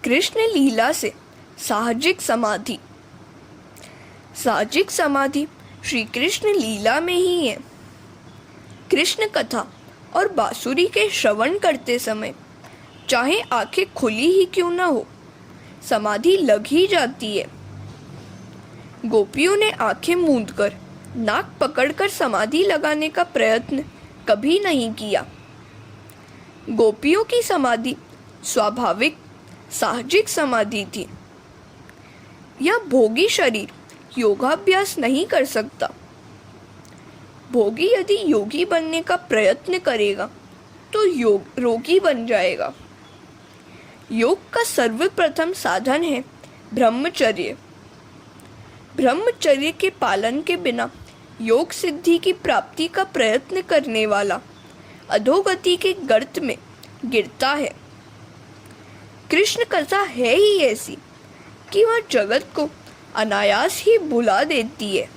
कृष्ण लीला से साहजिक समाधि। साहजिक समाधि श्री कृष्ण लीला में ही है। कृष्ण कथा और बांसुरी के श्रवण करते समय चाहे आंखें खुली ही क्यों न हो, समाधि लग ही जाती है। गोपियों ने आंखें मूंदकर नाक पकड़कर समाधि लगाने का प्रयत्न कभी नहीं किया। गोपियों की समाधि स्वाभाविक साहजिक समाधि थी। यह भोगी शरीर योगाभ्यास नहीं कर सकता। भोगी यदि योगी बनने का प्रयत्न करेगा तो रोगी बन जाएगा। योग का सर्वप्रथम साधन है ब्रह्मचर्य। ब्रह्मचर्य के पालन के बिना योग सिद्धि की प्राप्ति का प्रयत्न करने वाला अधोगति के गर्त में गिरता है। कृष्ण कथा है ही ऐसी कि वह जगत को अनायास ही भुला देती है।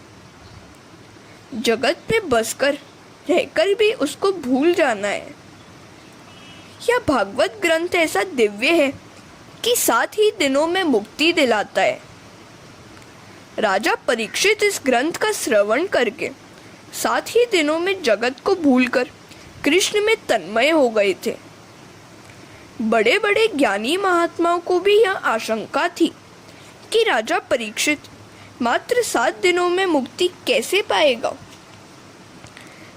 जगत में बसकर रहकर भी उसको भूल जाना है। यह भागवत ग्रंथ ऐसा दिव्य है कि 7 ही दिनों में मुक्ति दिलाता है। राजा परीक्षित इस ग्रंथ का श्रवण करके 7 ही दिनों में जगत को भूलकर कृष्ण में तन्मय हो गए थे। बड़े बड़े ज्ञानी महात्माओं को भी यह आशंका थी कि राजा परीक्षित मात्र 7 दिनों में मुक्ति कैसे पाएगा।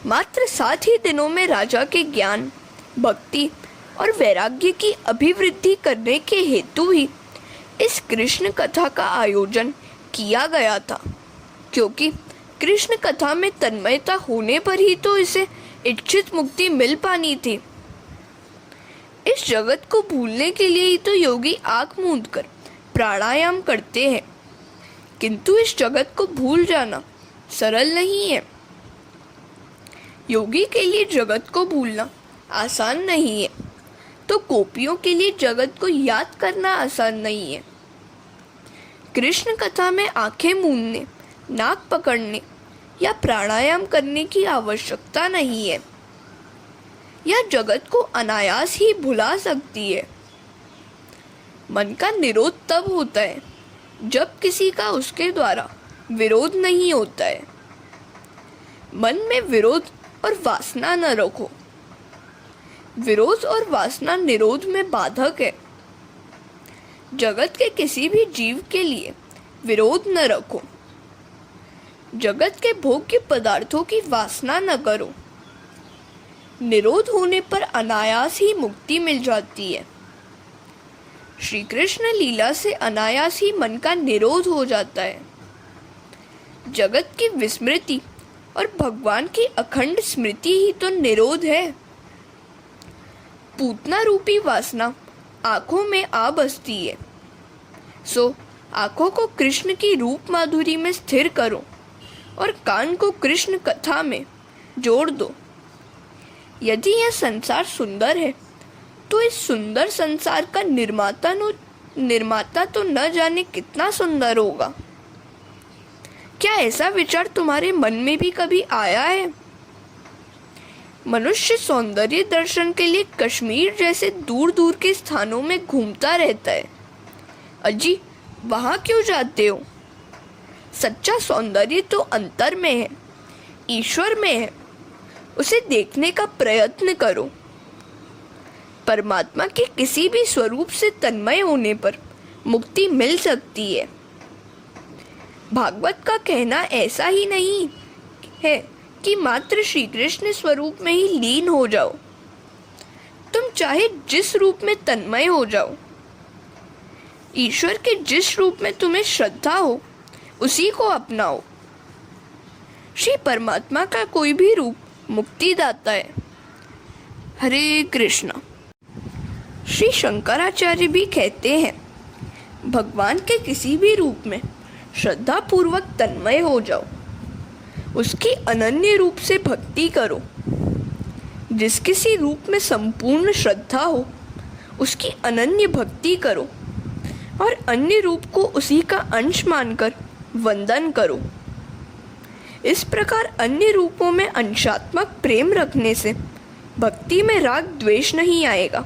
मात्र 7 ही दिनों में राजा के ज्ञान, भक्ति और वैराग्य की अभिवृद्धि करने के हेतु ही इस कृष्ण कथा का आयोजन किया गया था, क्योंकि कृष्ण कथा में तन्मयता होने पर ही तो इसे इच्छित मुक्ति मिल पानी थी। इस जगत को भूलने के लिए ही तो योगी आँख मूंदकर प्राणायाम करते हैं, किंतु इस जगत को भूल जाना सरल नहीं है। योगी के लिए जगत को भूलना आसान नहीं है, तो गोपियों के लिए जगत को याद करना आसान नहीं है। कृष्ण कथा में आंखें मूंदने, नाक पकड़ने या प्राणायाम करने की आवश्यकता नहीं है। यह जगत को अनायास ही भुला सकती है। मन का निरोध तब होता है जब किसी का उसके द्वारा विरोध नहीं होता है। मन में विरोध और वासना न रखो। विरोध और वासना निरोध में बाधक है। जगत के किसी भी जीव के लिए विरोध न रखो। जगत के भोग्य पदार्थों की वासना न करो। निरोध होने पर अनायास ही मुक्ति मिल जाती है। श्री कृष्ण लीला से अनायास ही मन का निरोध हो जाता है। जगत की विस्मृति और भगवान की अखंड स्मृति ही तो निरोध है। पूतना रूपी वासना आंखों में आ बसती है, सो आंखों को कृष्ण की रूप माधुरी में स्थिर करो और कान को कृष्ण कथा में जोड़ दो। यदि यह संसार सुंदर है तो इस सुंदर संसार का निर्माता तो न जाने कितना सुंदर होगा। क्या ऐसा विचार तुम्हारे मन में भी कभी आया है? मनुष्य सौंदर्य दर्शन के लिए कश्मीर जैसे दूर दूर के स्थानों में घूमता रहता है। अजी, वहाँ क्यों जाते हो? सच्चा सौंदर्य तो अंतर में है, ईश्वर में है। उसे देखने का प्रयत्न करो। परमात्मा के किसी भी स्वरूप से तन्मय होने पर मुक्ति मिल सकती है। भागवत का कहना ऐसा ही नहीं है कि मात्र श्री कृष्ण स्वरूप में ही लीन हो जाओ। तुम चाहे जिस रूप में तन्मय हो जाओ, ईश्वर के जिस रूप में तुम्हें श्रद्धा हो उसी को अपनाओ। श्री परमात्मा का कोई भी रूप मुक्तिदाता है। हरे कृष्णा। श्री शंकराचार्य भी कहते हैं, भगवान के किसी भी रूप में श्रद्धा पूर्वक तन्मय हो जाओ। उसकी अनन्य रूप से भक्ति करो। जिस किसी रूप में संपूर्ण श्रद्धा हो उसकी अनन्य भक्ति करो और अन्य रूप को उसी का अंश मानकर वंदन करो। इस प्रकार अन्य रूपों में अंशात्मक प्रेम रखने से भक्ति में राग द्वेष नहीं आएगा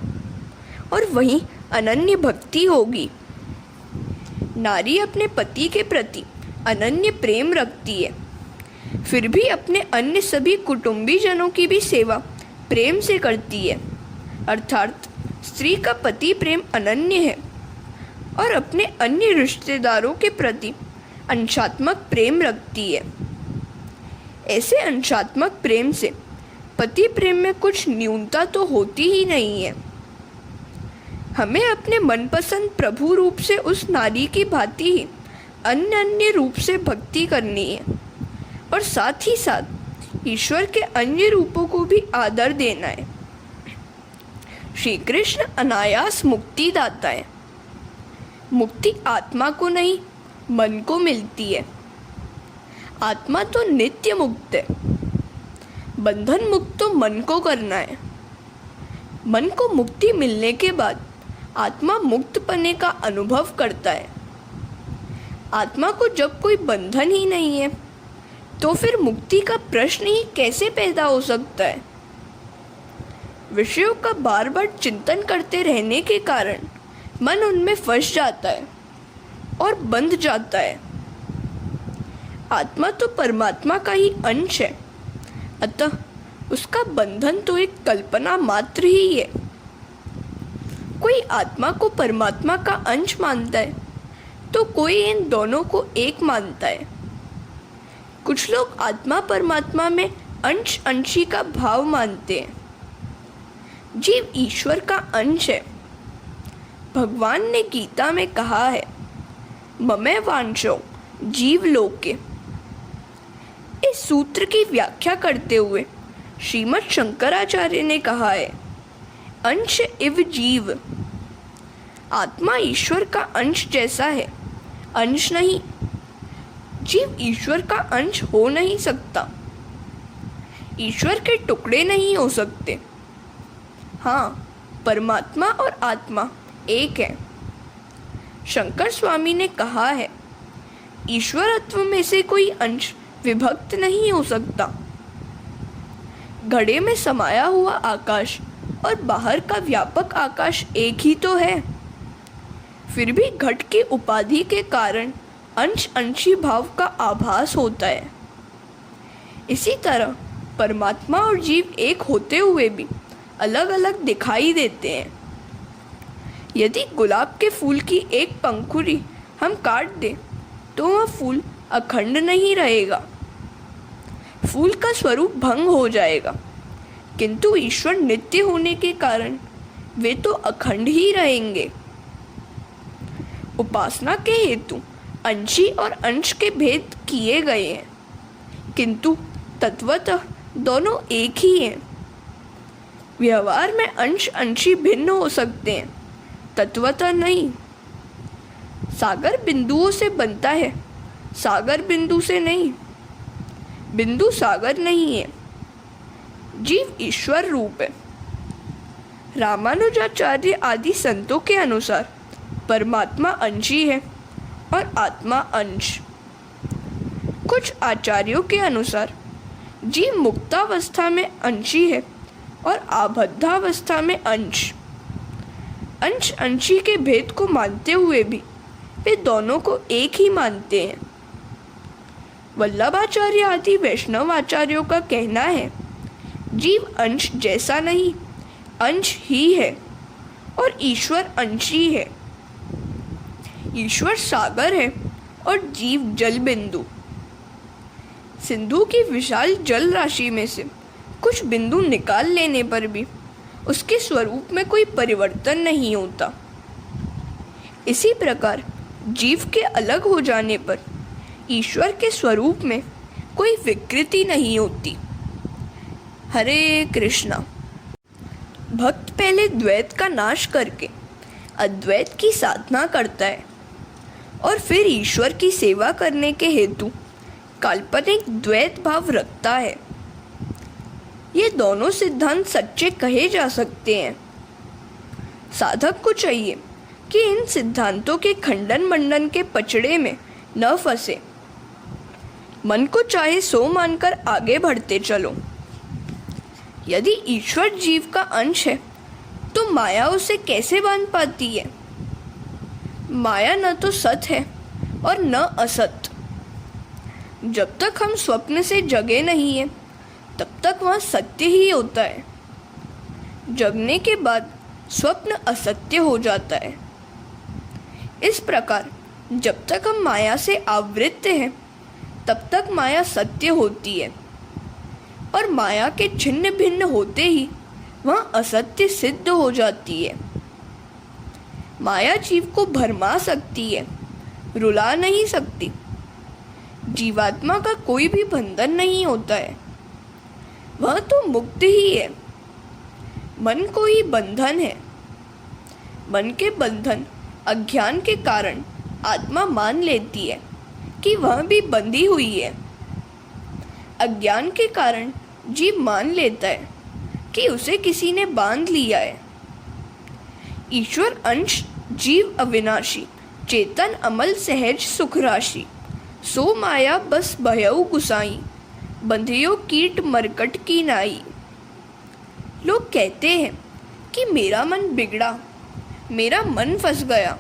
और वहीं अनन्य भक्ति होगी। नारी अपने पति के प्रति अनन्य प्रेम रखती है, फिर भी अपने अन्य सभी कुटुंबीजनों की भी सेवा प्रेम से करती है। अर्थात स्त्री का पति प्रेम अनन्य है और अपने अन्य रिश्तेदारों के प्रति अंशात्मक प्रेम रखती है। ऐसे अंशात्मक प्रेम से पति प्रेम में कुछ न्यूनता तो होती ही नहीं है। हमें अपने मनपसंद प्रभु रूप से उस नारी की भांति ही अन्य रूप से भक्ति करनी है और साथ ही साथ ईश्वर के अन्य रूपों को भी आदर देना है। श्री कृष्ण अनायास मुक्ति दाता है। मुक्ति आत्मा को नहीं, मन को मिलती है। आत्मा तो नित्य मुक्त है। बंधन मुक्त तो मन को करना है। मन को मुक्ति मिलने के बाद आत्मा मुक्त पने का अनुभव करता है। आत्मा को जब कोई बंधन ही नहीं है तो फिर मुक्ति का प्रश्न ही कैसे पैदा हो सकता है। विषयों का बार बार चिंतन करते रहने के कारण मन उनमें फंस जाता है और बंध जाता है। आत्मा तो परमात्मा का ही अंश है, अतः उसका बंधन तो एक कल्पना मात्र ही है। कोई आत्मा को परमात्मा का अंश मानता है तो कोई इन दोनों को एक मानता है। कुछ लोग आत्मा परमात्मा में अंश अंशी का भाव मानते हैं। जीव ईश्वर का अंश है। भगवान ने गीता में कहा है, ममे वांशो जीव लोके। इस सूत्र की व्याख्या करते हुए श्रीमद् शंकराचार्य ने कहा है, अंश इव जीव। आत्मा ईश्वर का अंश जैसा है, अंश नहीं। जीव ईश्वर का अंश हो नहीं सकता। ईश्वर के टुकड़े नहीं हो सकते। हाँ, परमात्मा और आत्मा एक है। शंकर स्वामी ने कहा है, ईश्वरत्व में से कोई अंश विभक्त नहीं हो सकता। घड़े में समाया हुआ आकाश और बाहर का व्यापक आकाश एक ही तो है। फिर भी घट की उपाधि के कारण अंश अंशी भाव का आभास होता है। इसी तरह परमात्मा और जीव एक होते हुए भी अलग अलग दिखाई देते हैं। यदि गुलाब के फूल की एक पंखुड़ी हम काट दें तो वह फूल अखंड नहीं रहेगा, फूल का स्वरूप भंग हो जाएगा। किंतु ईश्वर नित्य होने के कारण वे तो अखंड ही रहेंगे। उपासना के हेतु अंशी और अंश के भेद किए गए हैं, किंतु तत्वतः दोनों एक ही हैं। व्यवहार में अंश अंशी भिन्न हो सकते हैं, तत्वतः नहीं। सागर बिंदुओं से बनता है, सागर बिंदु से नहीं। बिंदु सागर नहीं है। जीव ईश्वर रूप है। रामानुजाचार्य आदि संतों के अनुसार परमात्मा अंशी है और आत्मा अंश। कुछ आचार्यों के अनुसार जीव मुक्तावस्था में अंशी है और आबद्धावस्था में अंश। अंश अंशी के भेद को मानते हुए भी वे दोनों को एक ही मानते हैं। वल्लभाचार्य आदि वैष्णव आचार्यों का कहना है, जीव अंश जैसा नहीं, अंश ही है और ईश्वर अंशी है। ईश्वर सागर है और जीव जल बिंदु। सिंधु की विशाल जल राशि में से कुछ बिंदु निकाल लेने पर भी उसके स्वरूप में कोई परिवर्तन नहीं होता। इसी प्रकार जीव के अलग हो जाने पर ईश्वर के स्वरूप में कोई विकृति नहीं होती। हरे कृष्णा। भक्त पहले द्वैत का नाश करके अद्वैत की साधना करता है और फिर ईश्वर की सेवा करने के हेतु काल्पनिक द्वैत भाव रखता है। ये दोनों सिद्धांत सच्चे कहे जा सकते हैं। साधक को चाहिए कि इन सिद्धांतों के खंडन मंडन के पचड़े में न फंसे। मन को चाहे सो मानकर आगे बढ़ते चलो। यदि ईश्वर जीव का अंश है तो माया उसे कैसे बांध पाती है? माया न तो सत है और न असत। जब तक हम स्वप्न से जगे नहीं हैं, तब तक वहाँ सत्य ही होता है। जगने के बाद स्वप्न असत्य हो जाता है। इस प्रकार जब तक हम माया से आवृत्त हैं, तब तक माया सत्य होती है, और माया के छिन्न भिन्न होते ही वह असत्य सिद्ध हो जाती है। माया जीव को भरमा सकती है, रुला नहीं सकती। जीवात्मा का कोई भी बंधन नहीं होता है, वह तो मुक्त ही है। मन को ही बंधन है। मन के बंधन अज्ञान के कारण आत्मा मान लेती है कि वह भी बंधी हुई है। अज्ञान के कारण जीव मान लेता है कि उसे किसी ने बांध लिया है। ईश्वर अंश जीव अविनाशी, चेतन अमल सहज सुख राशि। सो माया बस भयउ गुसाई, बंधियो कीट मरकट की नाई। लोग कहते हैं कि मेरा मन बिगड़ा, मेरा मन फंस गया।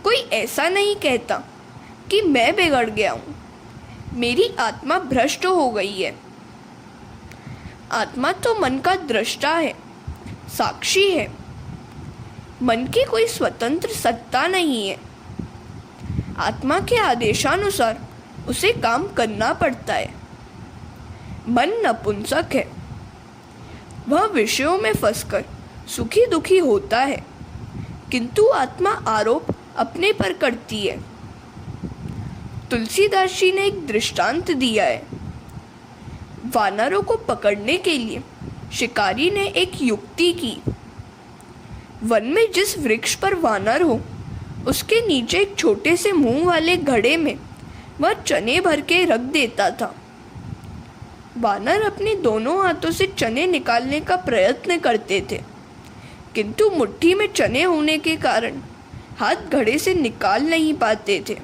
कोई ऐसा नहीं कहता कि मैं बिगड़ गया हूँ, मेरी आत्मा भ्रष्ट हो गई है। आत्मा तो मन का दृष्टा है, साक्षी है। मन की कोई स्वतंत्र सत्ता नहीं है। आत्मा के आदेशानुसार उसे काम करना पड़ता है। मन नपुंसक है। वह विषयों में फंसकर सुखी दुखी होता है, किंतु आत्मा आरोप अपने पर करती है। तुलसीदास जी ने एक दृष्टांत दिया है। वानरों को पकड़ने के लिए शिकारी ने एक युक्ति की। वन में जिस वृक्ष पर वानर हो, उसके नीचे एक छोटे से मुंह वाले घड़े में वह चने भर के रख देता था। वानर अपने दोनों हाथों से चने निकालने का प्रयत्न करते थे, किंतु मुट्ठी में चने होने के कारण हाथ घड़े से निकाल नहीं पाते थे।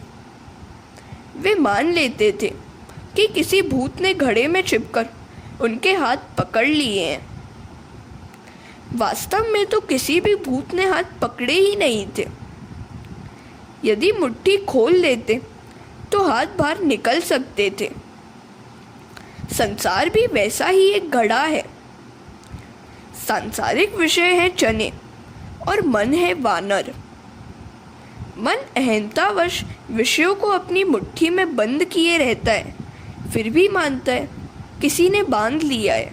वे मान लेते थे कि किसी भूत ने घड़े में छिपकर उनके हाथ पकड़ लिए हैं। वास्तव में तो किसी भी भूत ने हाथ पकड़े ही नहीं थे। यदि मुट्ठी खोल लेते तो हाथ बाहर निकल सकते थे। संसार भी वैसा ही एक घड़ा है। सांसारिक विषय है चने और मन है वानर। मन अहंतावश विषयों को अपनी मुट्ठी में बंद किए रहता है, फिर भी मानता है किसी ने बांध लिया है।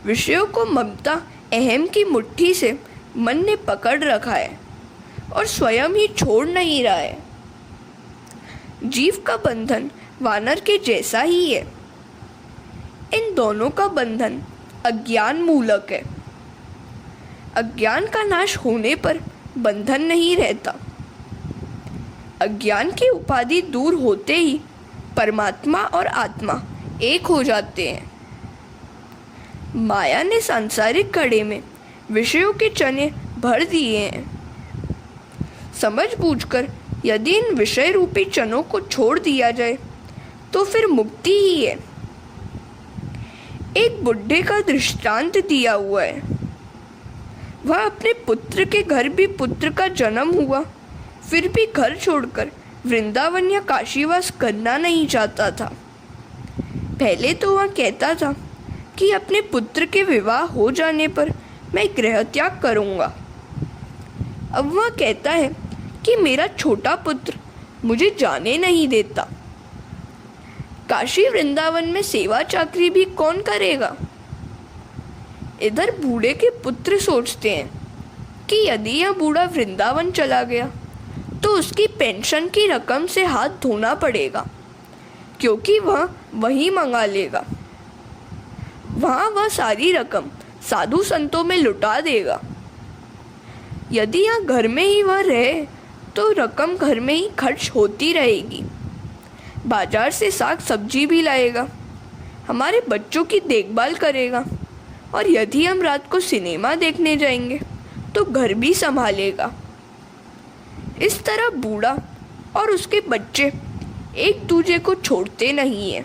विषयों को ममता अहम की मुट्ठी से मन ने पकड़ रखा है और स्वयं ही छोड़ नहीं रहा है। जीव का बंधन वानर के जैसा ही है। इन दोनों का बंधन अज्ञान मूलक है। अज्ञान का नाश होने पर बंधन नहीं रहता। अज्ञान की उपाधि दूर होते ही परमात्मा और आत्मा एक हो जाते हैं। माया ने सांसारिक घड़े में विषयों के चने भर दिए हैं। समझ बूझकर यदि इन विषय रूपी चनों को छोड़ दिया जाए तो फिर मुक्ति ही है। एक बुढ़े का दृष्टांत दिया हुआ है। वह अपने पुत्र के घर भी पुत्र का जन्म हुआ, फिर भी घर छोड़कर वृंदावन या काशीवास करना नहीं चाहता था। पहले तो वह कहता था कि अपने पुत्र के विवाह हो जाने पर मैं गृह त्याग करूँगा। अब वह कहता है कि मेरा छोटा पुत्र मुझे जाने नहीं देता। काशी वृंदावन में सेवा चाकरी भी कौन करेगा? इधर बूढ़े के पुत्र सोचते हैं कि यदि यह बूढ़ा वृंदावन चला गया तो उसकी पेंशन की रकम से हाथ धोना पड़ेगा, क्योंकि वह वहीं मंगा लेगा। वहाँ वह सारी रकम साधु संतों में लुटा देगा। यदि यहाँ घर में ही वह रहे तो रकम घर में ही खर्च होती रहेगी। बाजार से साग सब्जी भी लाएगा, हमारे बच्चों की देखभाल करेगा, और यदि हम रात को सिनेमा देखने जाएंगे तो घर भी संभालेगा। इस तरह बूढ़ा और उसके बच्चे एक दूसरे को छोड़ते नहीं हैं।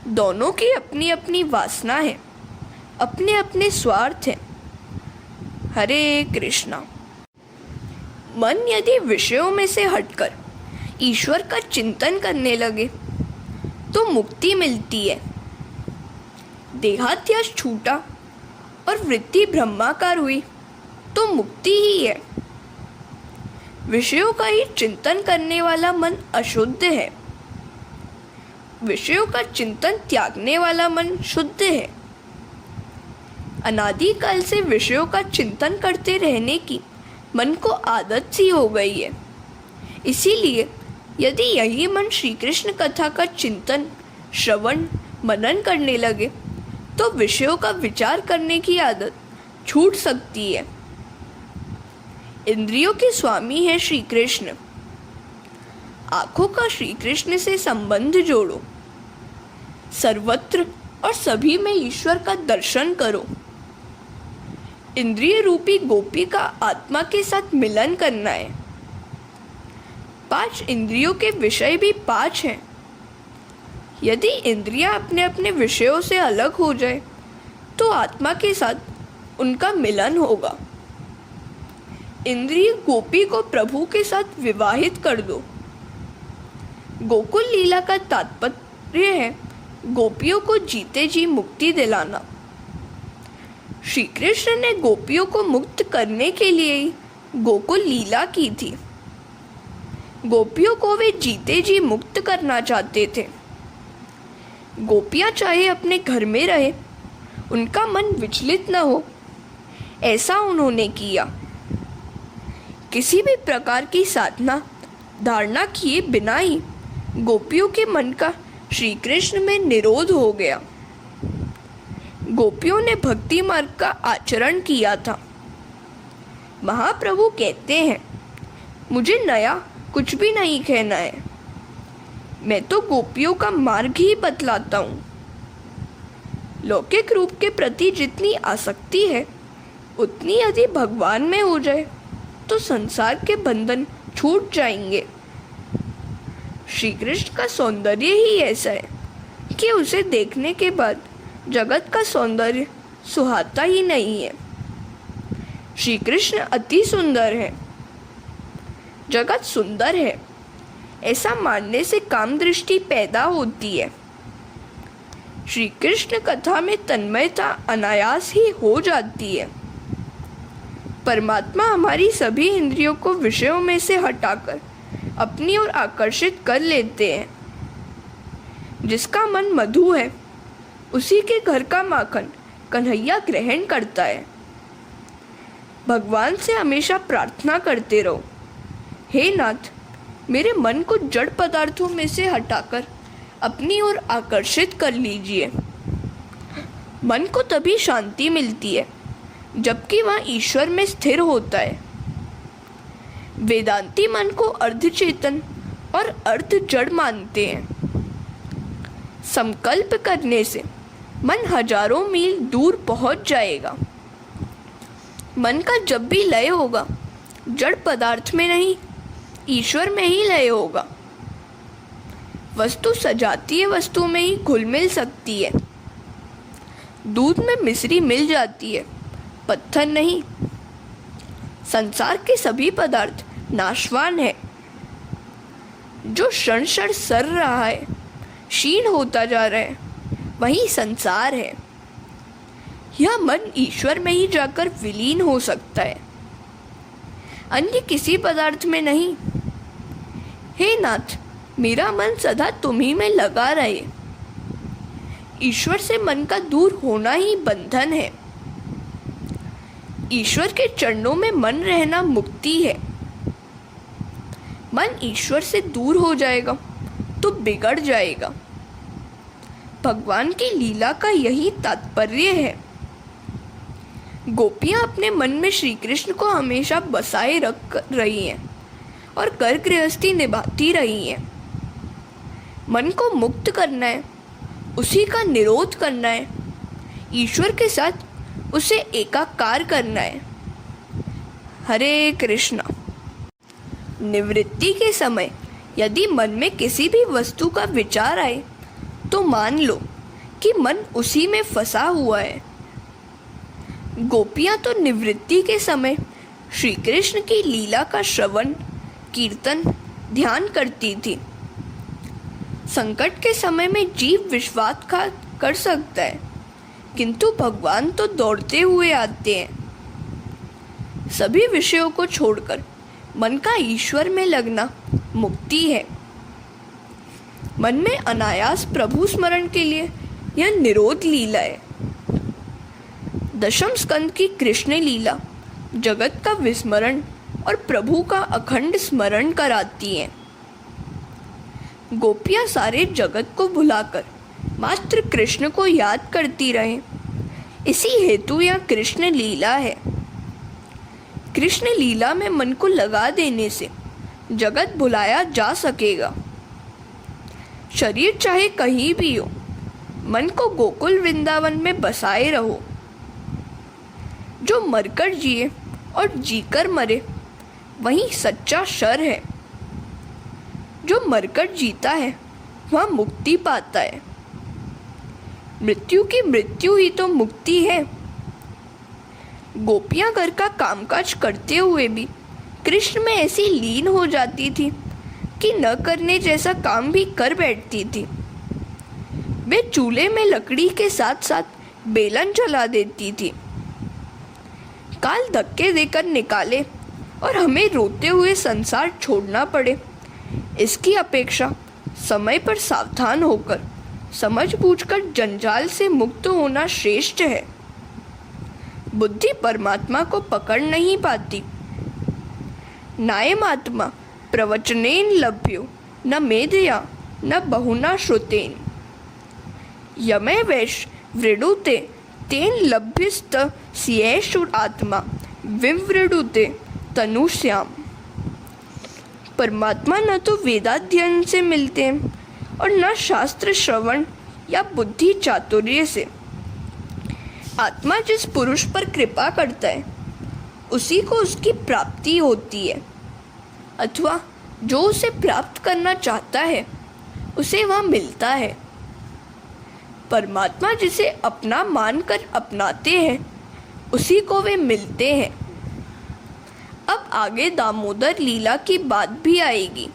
दोनों की अपनी अपनी वासना है, अपने अपने स्वार्थ हैं। हरे कृष्णा। मन यदि विषयों में से हटकर ईश्वर का चिंतन करने लगे तो मुक्ति मिलती है। देहाध्यास छूटा और वृत्ति ब्रह्माकार हुई तो मुक्ति ही है। विषयों का ही चिंतन करने वाला मन अशुद्ध है, विषयों का चिंतन त्यागने वाला मन शुद्ध है। अनादिकाल से विषयों का चिंतन करते रहने की मन को आदत सी हो गई है। इसीलिए यदि यही मन श्री कृष्ण कथा का चिंतन, श्रवण, मनन करने लगे तो विषयों का विचार करने की आदत छूट सकती है। इंद्रियों के स्वामी है श्री कृष्ण। आंखों का श्री कृष्ण से संबंध जोड़ो, सर्वत्र और सभी में ईश्वर का दर्शन करो। इंद्रिय रूपी गोपी का आत्मा के साथ मिलन करना है। 5 इंद्रियों के विषय भी 5 हैं। यदि इंद्रियां अपने अपने विषयों से अलग हो जाए तो आत्मा के साथ उनका मिलन होगा। इंद्रिय गोपी को प्रभु के साथ विवाहित कर दो। गोकुल लीला का तात्पर्य है गोपियों को जीते जी मुक्ति दिलाना। श्री कृष्ण ने गोपियों को मुक्त करने के लिए ही गोकुल लीला की थी। गोपियों को वे जीते जी मुक्त करना चाहते थे। गोपियां चाहे अपने घर में रहे, उनका मन विचलित न हो, ऐसा उन्होंने किया। किसी भी प्रकार की साधना, धारणा किए बिना ही गोपियों के मन का श्री कृष्ण में निरोध हो गया। गोपियों ने भक्ति मार्ग का आचरण किया था। महाप्रभु कहते हैं, मुझे नया कुछ भी नहीं कहना है, मैं तो गोपियों का मार्ग ही बतलाता हूँ। लौकिक रूप के प्रति जितनी आसक्ति है उतनी यदि भगवान में हो जाए तो संसार के बंधन छूट जाएंगे। श्री कृष्ण का सौंदर्य ही ऐसा है कि उसे देखने के बाद जगत का सौंदर्य सुहाता ही नहीं है। श्री कृष्ण अति सुंदर है, जगत सुंदर है, ऐसा मानने से काम दृष्टि पैदा होती है। श्री कृष्ण कथा में तन्मयता अनायास ही हो जाती है। परमात्मा हमारी सभी इंद्रियों को विषयों में से हटाकर अपनी ओर आकर्षित कर लेते हैं। जिसका मन मधु है उसी के घर का माखन कन्हैया ग्रहण करता है। भगवान से हमेशा प्रार्थना करते रहो, हे नाथ, मेरे मन को जड़ पदार्थों में से हटाकर अपनी ओर आकर्षित कर लीजिए। मन को तभी शांति मिलती है जबकि वह ईश्वर में स्थिर होता है। वेदांती मन को अर्धचेतन और अर्ध जड़ मानते हैं। संकल्प करने से मन हजारों मील दूर पहुंच जाएगा। मन का जब भी लय होगा, जड़ पदार्थ में नहीं, ईश्वर में ही लय होगा। वस्तु सजातीय वस्तु में ही घुल मिल सकती है। दूध में मिश्री मिल जाती है, पत्थर नहीं। संसार के सभी पदार्थ नाशवान है। जो क्षण क्षण सर रहा है, क्षीण होता जा रहा है, वही संसार है। यह मन ईश्वर में ही जाकर विलीन हो सकता है, अन्य किसी पदार्थ में नहीं। हे नाथ, मेरा मन सदा तुम्ही में लगा रहे। ईश्वर से मन का दूर होना ही बंधन है। ईश्वर के चरणों में मन रहना मुक्ति है। मन ईश्वर से दूर हो जाएगा तो बिगड़ जाएगा। भगवान की लीला का यही तात्पर्य है। गोपियां अपने मन में श्री कृष्ण को हमेशा बसाए रख रही हैं और कर गृहस्थी निभाती रही हैं। मन को मुक्त करना है, उसी का निरोध करना है, ईश्वर के साथ उसे एकाकार करना है। हरे कृष्णा। निवृत्ति के समय यदि मन में किसी भी वस्तु का विचार आए तो मान लो कि मन उसी में फंसा हुआ है, गोपियां तो निवृत्ति के समय श्री कृष्ण की लीला का श्रवण, कीर्तन, ध्यान करती थी। संकट के समय में जीव विश्वासघात कर सकता है, किंतु भगवान तो दौड़ते हुए आते हैं। सभी विषयों को छोड़कर मन का ईश्वर में लगना मुक्ति है। मन में अनायास प्रभु स्मरण के लिए यह निरोध लीला है। दशम स्कंद की कृष्ण लीला जगत का विस्मरण और प्रभु का अखंड स्मरण कराती है। गोपियां सारे जगत को भुलाकर मात्र कृष्ण को याद करती रहें, इसी हेतु यह कृष्ण लीला है। कृष्ण लीला में मन को लगा देने से जगत भुलाया जा सकेगा। शरीर चाहे कहीं भी हो, मन को गोकुल वृंदावन में बसाए रहो। जो मरकर जिए और जीकर मरे, वही सच्चा शर है। जो मरकर जीता है वह मुक्ति पाता है। मृत्यु की मृत्यु ही तो मुक्ति है। गोपियां घर का कामकाज करते हुए भी कृष्ण में ऐसी लीन हो जाती थी कि न करने जैसा काम भी कर बैठती थी। वे चूल्हे में लकड़ी के साथ साथ बेलन जला देती थी। काल धक्के देकर निकाले और हमें रोते हुए संसार छोड़ना पड़े, इसकी अपेक्षा समय पर सावधान होकर समझ बूझकर जंजाल से मुक्त होना श्रेष्ठ है। बुद्धि परमात्मा को पकड़ नहीं पाती। नायमात्मा प्रवचनेन लभ्यो न मेधया न बहुना श्रुतेन। यमे वैश वृडुते तेन लभ्यस्त सियेषु आत्मा विवृडुते तनुश्याम। परमात्मा न तो वेदाध्ययन से मिलते हैं और न शास्त्र श्रवण या बुद्धि चातुर्य से। आत्मा जिस पुरुष पर कृपा करता है उसी को उसकी प्राप्ति होती है, अथवा जो उसे प्राप्त करना चाहता है उसे वह मिलता है। परमात्मा जिसे अपना मानकर अपनाते हैं उसी को वे मिलते हैं। अब आगे दामोदर लीला की बात भी आएगी।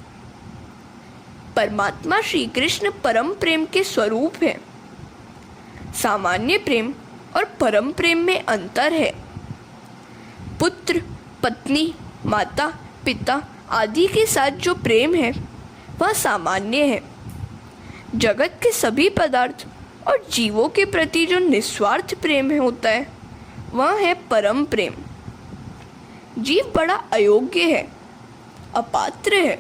परमात्मा श्री कृष्ण परम प्रेम के स्वरूप है। सामान्य प्रेम और परम प्रेम में अंतर है। पुत्र, पत्नी, माता, पिता आदि के साथ जो प्रेम है वह सामान्य है। जगत के सभी पदार्थ और जीवों के प्रति जो निस्वार्थ प्रेम होता है वह है परम प्रेम। जीव बड़ा अयोग्य है, अपात्र है।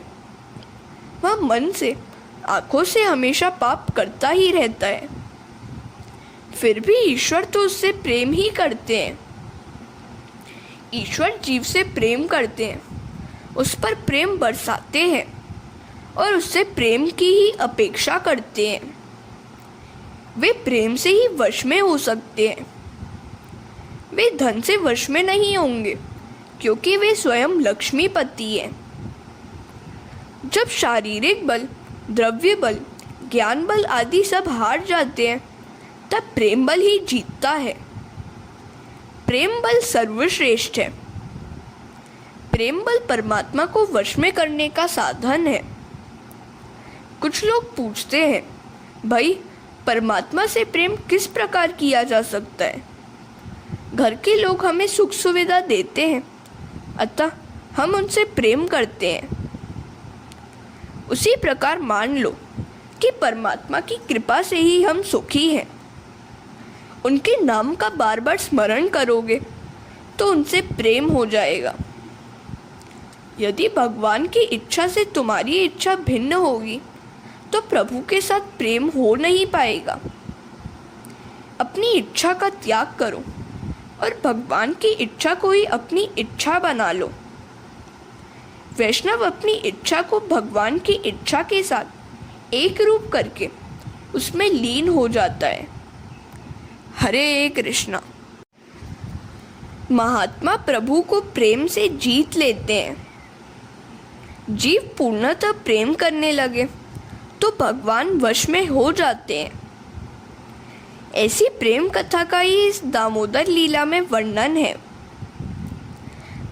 वह मन से, आंखों से हमेशा पाप करता ही रहता है, फिर भी ईश्वर तो उससे प्रेम ही करते हैं। ईश्वर जीव से प्रेम करते हैं, उस पर प्रेम बरसाते हैं और उससे प्रेम की ही अपेक्षा करते हैं। वे प्रेम से ही वश में हो सकते हैं। वे धन से वश में नहीं होंगे क्योंकि वे स्वयं लक्ष्मीपति हैं। जब शारीरिक बल, द्रव्य बल, ज्ञान बल आदि सब हार जाते हैं तब प्रेम बल ही जीतता है। प्रेम बल सर्वश्रेष्ठ है। प्रेम बल परमात्मा को वश में करने का साधन है। कुछ लोग पूछते हैं, भाई परमात्मा से प्रेम किस प्रकार किया जा सकता है? घर के लोग हमें सुख सुविधा देते हैं, अतः हम उनसे प्रेम करते हैं। उसी प्रकार मान लो कि परमात्मा की कृपा से ही हम सुखी हैं। उनके नाम का बार बार स्मरण करोगे तो उनसे प्रेम हो जाएगा। यदि भगवान की इच्छा से तुम्हारी इच्छा भिन्न होगी तो प्रभु के साथ प्रेम हो नहीं पाएगा। अपनी इच्छा का त्याग करो और भगवान की इच्छा को ही अपनी इच्छा बना लो। वैष्णव अपनी इच्छा को भगवान की इच्छा के साथ एक रूप करके उसमें लीन हो जाता है। हरे कृष्णा। महात्मा प्रभु को प्रेम से जीत लेते हैं। जीव पूर्णतः प्रेम करने लगे तो भगवान वश में हो जाते हैं। ऐसी प्रेम कथा का ही इस दामोदर लीला में वर्णन है।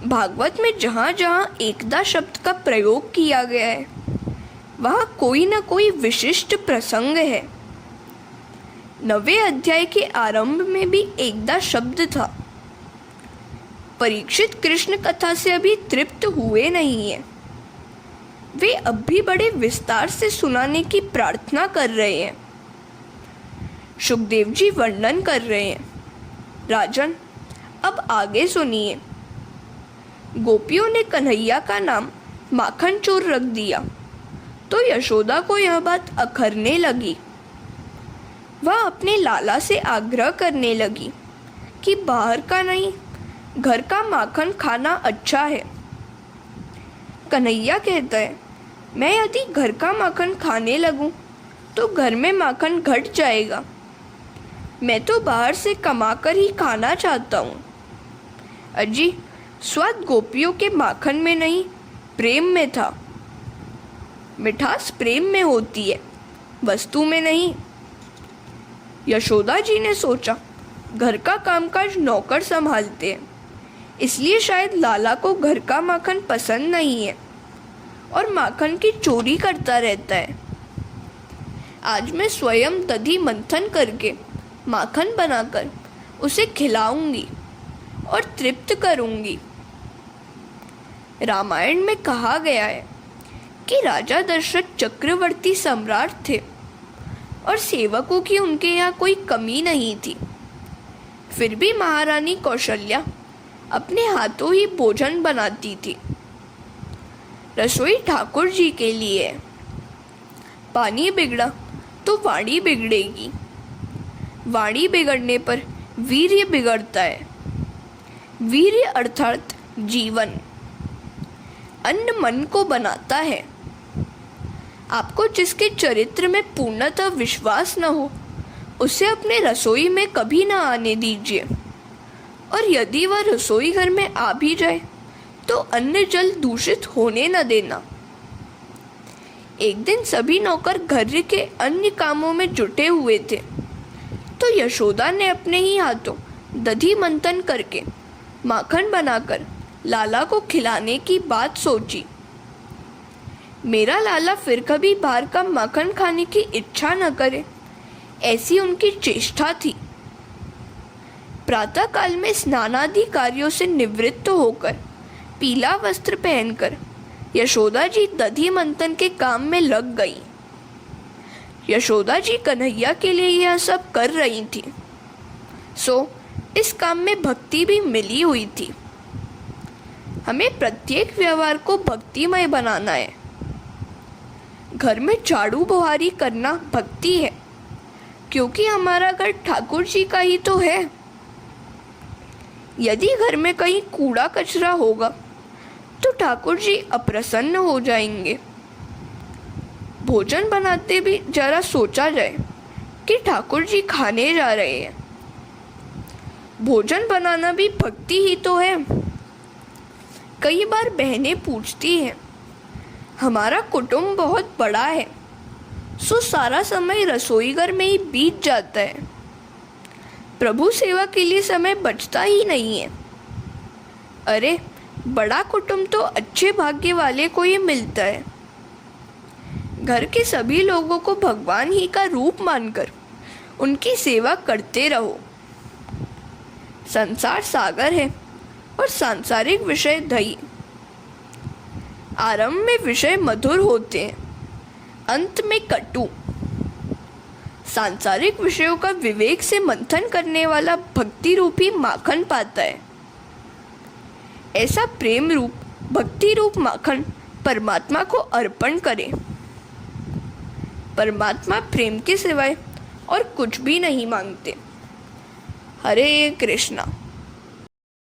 भागवत में जहाँ जहाँ एकदा शब्द का प्रयोग किया गया है वहाँ कोई न कोई विशिष्ट प्रसंग है। 9वें अध्याय के आरंभ में भी एकदा शब्द था। परीक्षित कृष्ण कथा से अभी तृप्त हुए नहीं है। वे अब भी बड़े विस्तार से सुनाने की प्रार्थना कर रहे हैं। सुखदेव जी वर्णन कर रहे हैं, राजन अब आगे सुनिए। गोपियों ने कन्हैया का नाम माखन चोर रख दिया तो यशोदा को यह बात अखरने लगी। वह अपने लाला से आग्रह करने लगी कि बाहर का नहीं, घर का माखन खाना अच्छा है। कन्हैया कहता है, मैं यदि घर का माखन खाने लगूं तो घर में माखन घट जाएगा। मैं तो बाहर से कमाकर ही खाना चाहता हूँ। अजी, स्वाद गोपियों के माखन में नहीं, प्रेम में था। मिठास प्रेम में होती है, वस्तु में नहीं। यशोदा जी ने सोचा, घर का कामकाज नौकर संभालते हैं, इसलिए शायद लाला को घर का माखन पसंद नहीं है और माखन की चोरी करता रहता है। आज मैं स्वयं दधी मंथन करके माखन बनाकर उसे खिलाऊंगी और तृप्त करूंगी। रामायण में कहा गया है कि राजा दशरथ चक्रवर्ती सम्राट थे और सेवकों की उनके यहाँ कोई कमी नहीं थी। फिर भी महारानी कौशल्या अपने हाथों ही भोजन बनाती थी। रसोई ठाकुर जी के लिए है। पानी बिगड़ा तो वाणी बिगड़ेगी, वाणी बिगड़ने पर वीर्य बिगड़ता है। वीर्य अर्थात जीवन। अन्न मन को बनाता है। आपको जिसके चरित्र में पूर्णतः विश्वास न हो उसे अपने रसोई में कभी ना आने दीजिए, और यदि वह रसोई घर में आ भी जाए तो अन्न जल दूषित होने न देना। एक दिन सभी नौकर घर के अन्य कामों में जुटे हुए थे तो यशोदा ने अपने ही हाथों दधी मंथन करके माखन बनाकर लाला को खिलाने की बात सोची। मेरा लाला फिर कभी बाहर का माखन खाने की इच्छा न करे, ऐसी उनकी चेष्टा थी। प्रातः काल में स्नानादि कार्यों से निवृत्त होकर पीला वस्त्र पहनकर यशोदा जी दधी मंथन के काम में लग गई। यशोदा जी कन्हैया के लिए यह सब कर रही थी, सो इस काम में भक्ति भी मिली हुई थी। हमें प्रत्येक व्यवहार को भक्तिमय बनाना है। घर में झाड़ू बुहारी करना भक्ति है, क्योंकि हमारा घर ठाकुर जी का ही तो है। यदि घर में कहीं कूड़ा कचरा होगा तो ठाकुर जी अप्रसन्न हो जाएंगे। भोजन बनाते भी जरा सोचा जाए कि ठाकुर जी खाने जा रहे हैं। भोजन बनाना भी भक्ति ही तो है। कई बार बहनें पूछती हैं, हमारा कुटुंब बहुत बड़ा है, सो सारा समय रसोई घर में ही बीत जाता है, प्रभु सेवा के लिए समय बचता ही नहीं है। अरे, बड़ा कुटुंब तो अच्छे भाग्य वाले को ही मिलता है। घर के सभी लोगों को भगवान ही का रूप मानकर उनकी सेवा करते रहो। संसार सागर है और सांसारिक विषय दही। आरंभ में विषय मधुर होते हैं, अंत में कटु। सांसारिक विषयों का विवेक से मंथन करने वाला भक्ति रूपी माखन पाता है। ऐसा प्रेम रूप भक्ति रूप माखन परमात्मा को अर्पण करें। परमात्मा प्रेम के सिवाय और कुछ भी नहीं मांगते। हरे कृष्णा।